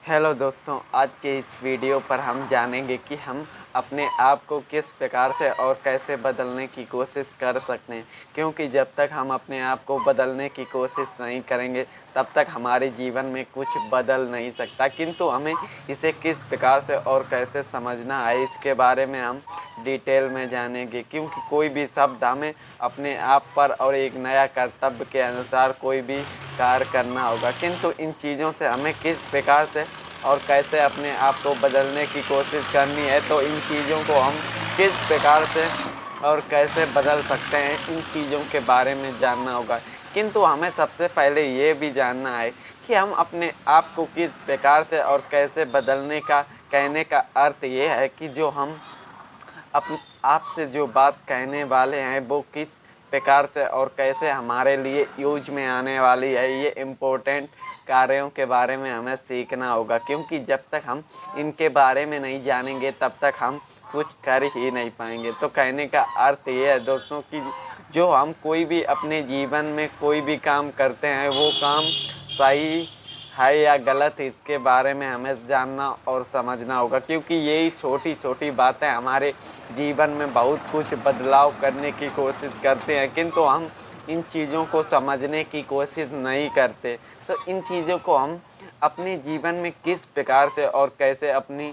Hello दोस्तों, आज के इस वीडियो पर हम जानेंगे कि हम अपने आप को किस प्रकार से और कैसे बदलने की कोशिश कर सकते हैं, क्योंकि जब तक हम अपने आप को बदलने की कोशिश नहीं करेंगे तब तक हमारे जीवन में कुछ बदल नहीं सकता। किंतु हमें इसे किस प्रकार से और कैसे समझना है इसके बारे में हम डिटेल में जानेंगे, क्योंकि कोई भी शब्द हमें अपने आप पर और एक नया कर्तव्य के अनुसार कोई भी कार्य करना होगा। किंतु इन चीज़ों से हमें किस प्रकार से और कैसे अपने आप को बदलने की कोशिश करनी है, तो इन चीज़ों को हम किस प्रकार से और कैसे बदल सकते हैं, इन चीज़ों के बारे में जानना होगा। किंतु हमें सबसे पहले ये भी जानना है कि हम अपने आप को किस प्रकार से और कैसे बदलने का कहने का अर्थ ये है कि जो हम आपसे जो बात कहने वाले हैं वो किस प्रकार से और कैसे हमारे लिए यूज में आने वाली है, ये इम्पोर्टेंट कार्यों के बारे में हमें सीखना होगा। क्योंकि जब तक हम इनके बारे में नहीं जानेंगे तब तक हम कुछ कर ही नहीं पाएंगे। तो कहने का अर्थ ये है दोस्तों कि जो हम कोई भी अपने जीवन में कोई भी काम करते हैं वो काम सही है या गलत, इसके बारे में हमें जानना और समझना होगा। क्योंकि यही छोटी छोटी बातें हमारे जीवन में बहुत कुछ बदलाव करने की कोशिश करते हैं, किंतु हम इन चीज़ों को समझने की कोशिश नहीं करते। तो इन चीज़ों को हम अपने जीवन में किस प्रकार से और कैसे अपनी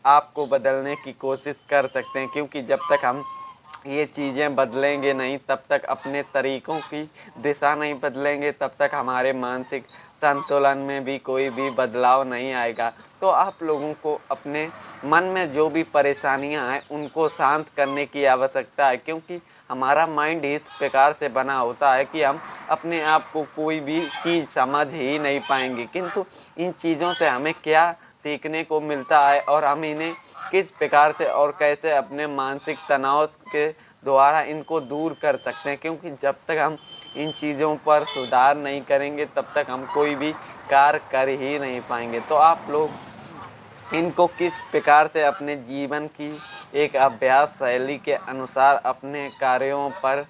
आप को बदलने की कोशिश कर सकते हैं, क्योंकि जब तक हम ये चीज़ें बदलेंगे नहीं, तब तक अपने तरीक़ों की दिशा नहीं बदलेंगे, तब तक हमारे मानसिक संतुलन में भी कोई भी बदलाव नहीं आएगा। तो आप लोगों को अपने मन में जो भी परेशानियां हैं उनको शांत करने की आवश्यकता है, क्योंकि हमारा माइंड इस प्रकार से बना होता है कि हम अपने आप को कोई भी चीज़ समझ ही नहीं पाएंगे। किंतु इन चीज़ों से हमें क्या सीखने को मिलता है और हम इन्हें किस प्रकार से और कैसे अपने मानसिक तनाव के द्वारा इनको दूर कर सकते हैं, क्योंकि जब तक हम इन चीज़ों पर सुधार नहीं करेंगे तब तक हम कोई भी कार्य कर ही नहीं पाएंगे। तो आप लोग इनको किस प्रकार से अपने जीवन की एक अभ्यास शैली के अनुसार अपने कार्यों पर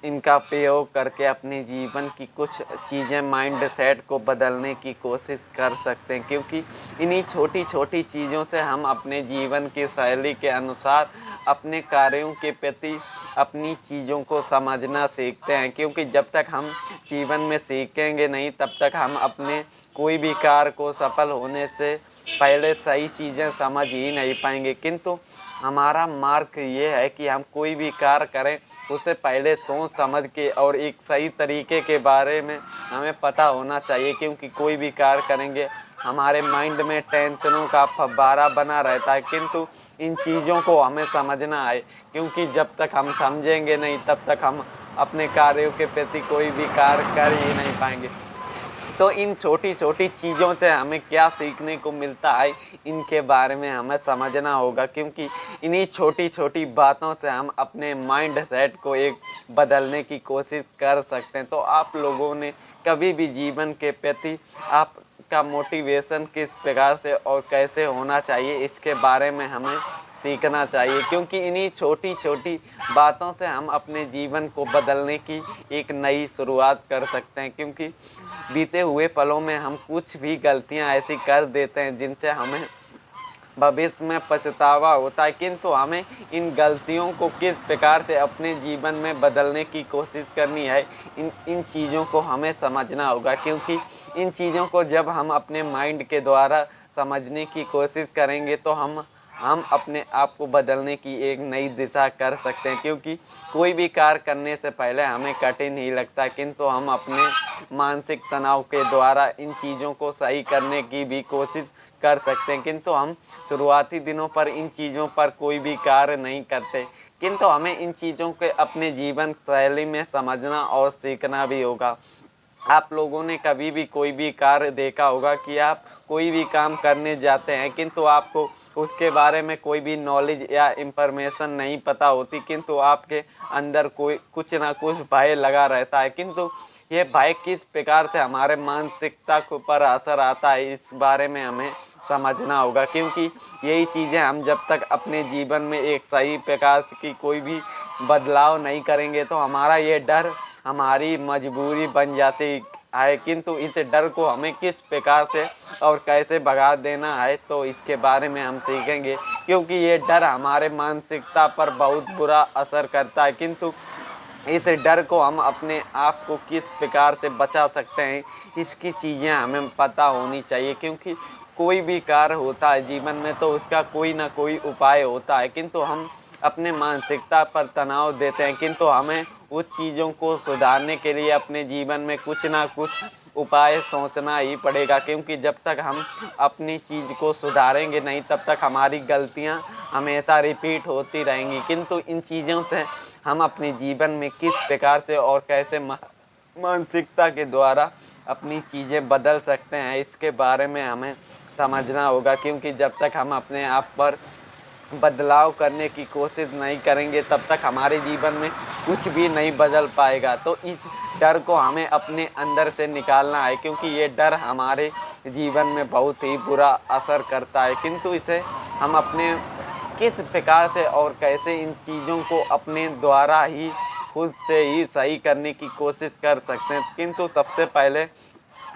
इनका प्रयोग करके अपने जीवन की कुछ चीज़ें माइंड सेट को बदलने की कोशिश कर सकते हैं, क्योंकि इन्हीं छोटी छोटी चीज़ों से हम अपने जीवन की शैली के अनुसार अपने कार्यों के प्रति अपनी चीज़ों को समझना सीखते हैं। क्योंकि जब तक हम जीवन में सीखेंगे नहीं तब तक हम अपने कोई भी कार्य को सफल होने से पहले सही चीज़ें समझ ही नहीं पाएंगे। किंतु हमारा मार्ग ये है कि हम कोई भी कार्य करें उसे पहले सोच समझ के और एक सही तरीके के बारे में हमें पता होना चाहिए, क्योंकि कोई भी कार्य करेंगे हमारे माइंड में टेंशनों का फव्वारा बना रहता है। किंतु इन चीज़ों को हमें समझना है, क्योंकि जब तक हम समझेंगे नहीं तब तक हम अपने कार्यों के प्रति कोई भी कार्य कर ही नहीं पाएंगे। तो इन छोटी छोटी चीज़ों से हमें क्या सीखने को मिलता है, इनके बारे में हमें समझना होगा, क्योंकि इन्हीं छोटी छोटी बातों से हम अपने माइंड सेट को एक बदलने की कोशिश कर सकते हैं। तो आप लोगों ने कभी भी जीवन के प्रति आपका मोटिवेशन किस प्रकार से और कैसे होना चाहिए, इसके बारे में हमें सीखना चाहिए, क्योंकि इन्हीं छोटी छोटी बातों से हम अपने जीवन को बदलने की एक नई शुरुआत कर सकते हैं। क्योंकि बीते हुए पलों में हम कुछ भी गलतियां ऐसी कर देते हैं जिनसे हमें भविष्य में पछतावा होता है, किंतु हमें इन गलतियों को किस प्रकार से अपने जीवन में बदलने की कोशिश करनी है, इन चीज़ों को हमें समझना होगा। क्योंकि इन चीज़ों को जब हम अपने माइंड के द्वारा समझने की कोशिश करेंगे तो हम अपने आप को बदलने की एक नई दिशा कर सकते हैं। क्योंकि कोई भी कार्य करने से पहले हमें कठिन ही लगता है, किंतु हम अपने मानसिक तनाव के द्वारा इन चीज़ों को सही करने की भी कोशिश कर सकते हैं। किंतु हम शुरुआती दिनों पर इन चीज़ों पर कोई भी कार्य नहीं करते, किंतु हमें इन चीज़ों के अपने जीवन शैली में समझना और सीखना भी होगा। आप लोगों ने कभी भी कोई भी कार्य देखा होगा कि आप कोई भी काम करने जाते हैं, किंतु आपको उसके बारे में कोई भी नॉलेज या इंफॉर्मेशन नहीं पता होती, किंतु आपके अंदर कोई कुछ ना कुछ भय लगा रहता है। किंतु ये भय किस प्रकार से हमारे मानसिकता के ऊपर असर आता है, इस बारे में हमें समझना होगा। क्योंकि यही चीज़ें हम जब तक अपने जीवन में एक सही प्रकार की कोई भी बदलाव नहीं करेंगे तो हमारा ये डर हमारी मजबूरी बन जाती, है, किंतु इस डर को हमें किस प्रकार से और कैसे भगा देना है, तो इसके बारे में हम सीखेंगे। क्योंकि ये डर हमारे मानसिकता पर बहुत बुरा असर करता है, किंतु इस डर को हम अपने आप को किस प्रकार से बचा सकते हैं, इसकी चीज़ें हमें पता होनी चाहिए। क्योंकि कोई भी कार्य होता है जीवन में तो उसका कोई ना कोई उपाय होता है, किंतु हम अपने मानसिकता पर तनाव देते हैं, किंतु हमें उस चीज़ों को सुधारने के लिए अपने जीवन में कुछ ना कुछ उपाय सोचना ही पड़ेगा। क्योंकि जब तक हम अपनी चीज़ को सुधारेंगे नहीं, तब तक हमारी गलतियां हमेशा रिपीट होती रहेंगी। किंतु इन चीज़ों से हम अपने जीवन में किस प्रकार से और कैसे मानसिकता के द्वारा अपनी चीज़ें बदल सकते हैं, इसके बारे में हमें समझना होगा। क्योंकि जब तक हम अपने आप पर बदलाव करने की कोशिश नहीं करेंगे, तब तक हमारे जीवन में कुछ भी नहीं बदल पाएगा। तो इस डर को हमें अपने अंदर से निकालना है, क्योंकि ये डर हमारे जीवन में बहुत ही बुरा असर करता है। किंतु इसे हम अपने किस प्रकार से और कैसे इन चीज़ों को अपने द्वारा ही खुद से ही सही करने की कोशिश कर सकते हैं। किंतु सबसे पहले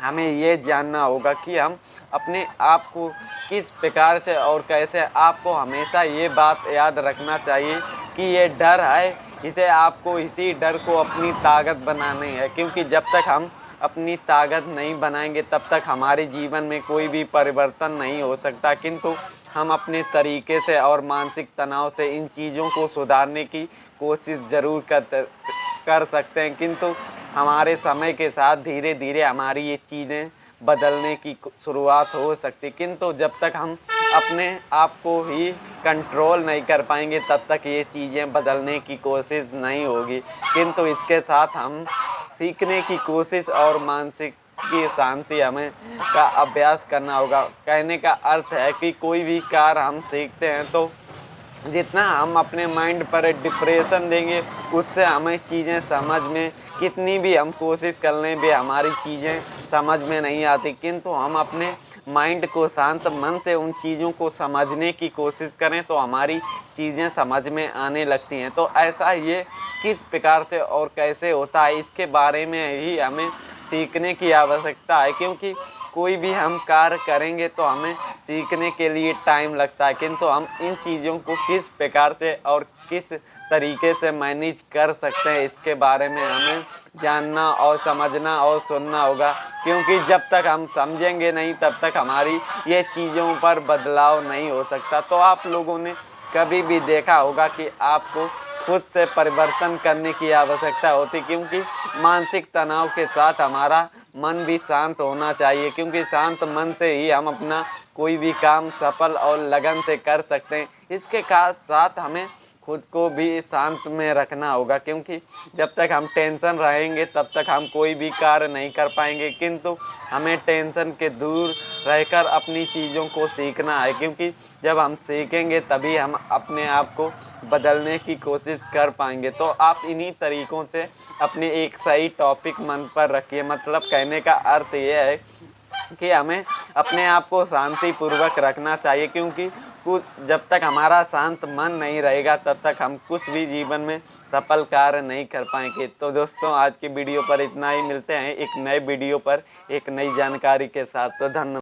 हमें ये जानना होगा कि हम अपने आप को किस प्रकार से और कैसे, आपको हमेशा ये बात याद रखना चाहिए कि ये डर है, इसे आपको इसी डर को अपनी ताकत बनानी है। क्योंकि जब तक हम अपनी ताकत नहीं बनाएंगे, तब तक हमारे जीवन में कोई भी परिवर्तन नहीं हो सकता। किंतु हम अपने तरीके से और मानसिक तनाव से इन चीज़ों को सुधारने की कोशिश ज़रूर कर सकते हैं। किंतु हमारे समय के साथ धीरे धीरे हमारी ये चीज़ें बदलने की शुरुआत हो सकती। किंतु जब तक हम अपने आप को ही कंट्रोल नहीं कर पाएंगे, तब तक ये चीज़ें बदलने की कोशिश नहीं होगी। किंतु इसके साथ हम सीखने की कोशिश और मानसिक की शांति हमें का अभ्यास करना होगा। कहने का अर्थ है कि कोई भी कार्य हम सीखते हैं तो जितना हम अपने माइंड पर डिप्रेशन देंगे, उससे हमें चीज़ें समझ में कितनी भी हम कोशिश कर लें भी हमारी चीज़ें समझ में नहीं आती। किंतु हम अपने माइंड को शांत मन से उन चीज़ों को समझने की कोशिश करें तो हमारी चीज़ें समझ में आने लगती हैं। तो ऐसा ये किस प्रकार से और कैसे होता है, इसके बारे में ही हमें सीखने की आवश्यकता है। क्योंकि कोई भी हम कार्य करेंगे तो हमें सीखने के लिए टाइम लगता है, किंतु हम इन चीज़ों को किस प्रकार से और किस तरीके से मैनेज कर सकते हैं, इसके बारे में हमें जानना और समझना और सुनना होगा। क्योंकि जब तक हम समझेंगे नहीं, तब तक हमारी ये चीज़ों पर बदलाव नहीं हो सकता। तो आप लोगों ने कभी भी देखा होगा कि आपको खुद से परिवर्तन करने की आवश्यकता होती, क्योंकि मानसिक तनाव के साथ हमारा मन भी शांत होना चाहिए। क्योंकि शांत मन से ही हम अपना कोई भी काम सफल और लगन से कर सकते हैं। इसके साथ हमें खुद को भी शांत में रखना होगा, क्योंकि जब तक हम टेंशन रहेंगे तब तक हम कोई भी कार्य नहीं कर पाएंगे। किंतु हमें टेंशन के दूर रहकर अपनी चीज़ों को सीखना है, क्योंकि जब हम सीखेंगे तभी हम अपने आप को बदलने की कोशिश कर पाएंगे। तो आप इन्हीं तरीक़ों से अपने एक सही टॉपिक मन पर रखिए। मतलब कहने का अर्थ ये है कि हमें अपने आप को शांतिपूर्वक रखना चाहिए, क्योंकि जब तक हमारा शांत मन नहीं रहेगा, तब तक हम कुछ भी जीवन में सफल कार्य नहीं कर पाएंगे। तो दोस्तों, आज की वीडियो पर इतना ही। मिलते हैं एक नए वीडियो पर एक नई जानकारी के साथ। तो धन्यवाद।